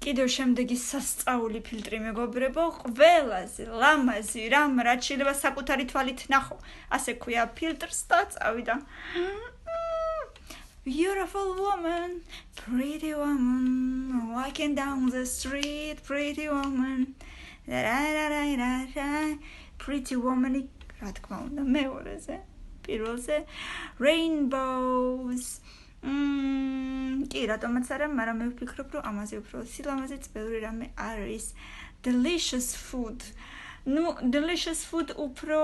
კიდევ შემდეგი სასწაული ფილტრი მეგობრებო, ყველაზე ლამაზი რამ რაც შეიძლება საკუთარი თვალით ნახო. ასე ქვია ფილტრს და წავიდა. Beautiful woman, pretty woman, walking down the street, pretty woman. Pretty woman, რა თქმა უნდა, მეორეზე, პირველზე rainbows. კი, რატომაც არა, მაგრამ მე ვფიქრობ, რომ ამაზე უფრო სილამაზეც ბევრი რამე არის. Delicious food. Delicious food უფრო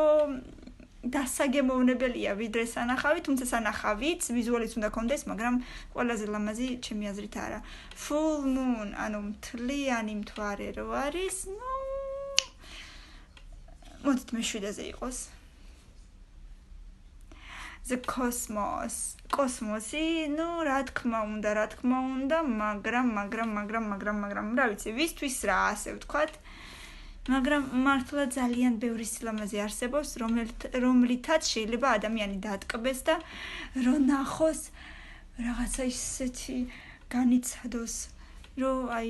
დასაგემოვნებელია ვიდრე სანახავი, თუმცა სანახავიც ვიზუალიც უნდა კონდეს, მაგრამ ყველაზე ლამაზი ჩემი აზრით არა. Full moon, ანუ მთლიანი მთვარე რო არის, მოდით მე 7-ზე იყოს. The cosmos. კოსმოსი, რა თქმა უნდა, მაგრამ, რა ვიცი, ვისთვის რა ასე ვთქვათ. მაგრამ მართლა ძალიან ბევრი სილამაზე არსებობს, რომლითაც შეიძლება ადამიანი დაატკბეს და რო ნახოს რაღაცა ისეთი განიცადოს, რომ აი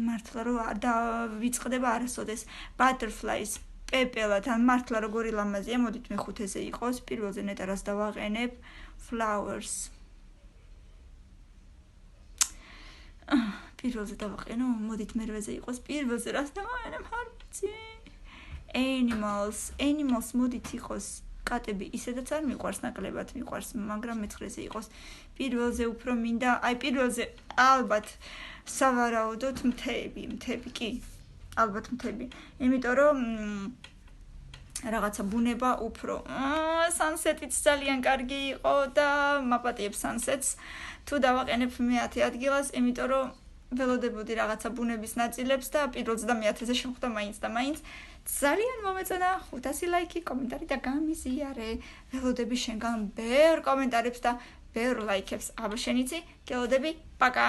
მართლა რო დავიწყდება არასოდეს butterflies პეპელად, ან მართლა როგორი ლამაზია, მოდით მე 5-ზე იყოს, პირველზე ნეტარას დავაყენებ flowers. პირველზე დავაყენო, მოდით მერვეზე იყოს, პირველზე რას დავაყენებ, არ ვიცი. Animals მოდით იყოს კატები, ისედაც არ მიყვარს, ნაკლებად მიყვარს, მაგრამ მე-9-ზე იყოს. პირველზე უფრო მინდა, აი პირველზე ალბათ სავარაუდოდ მთები, კი. ალბათ მთები. იმიტომ რომ რაღაცა ბუნება უფრო sunset-იც ძალიან კარგი იყო და მაპატიებ sunset-ს. თუ დავაყენებ მე-10 ადგილას, იმიტომ რომ ველოდებოდი რაღაცა ბუნების ნაწილებს და პირველზე და მე-10-ზე შევხვდა მაინც. ძალიან მომეწონა 500 ლაიქი, კომენტარი და გამიზიარე. ველოდები შენგან ბევრ კომენტარებს და ბევრ ლაიქებს. აბა შენიცი, გელოდები, პაკა.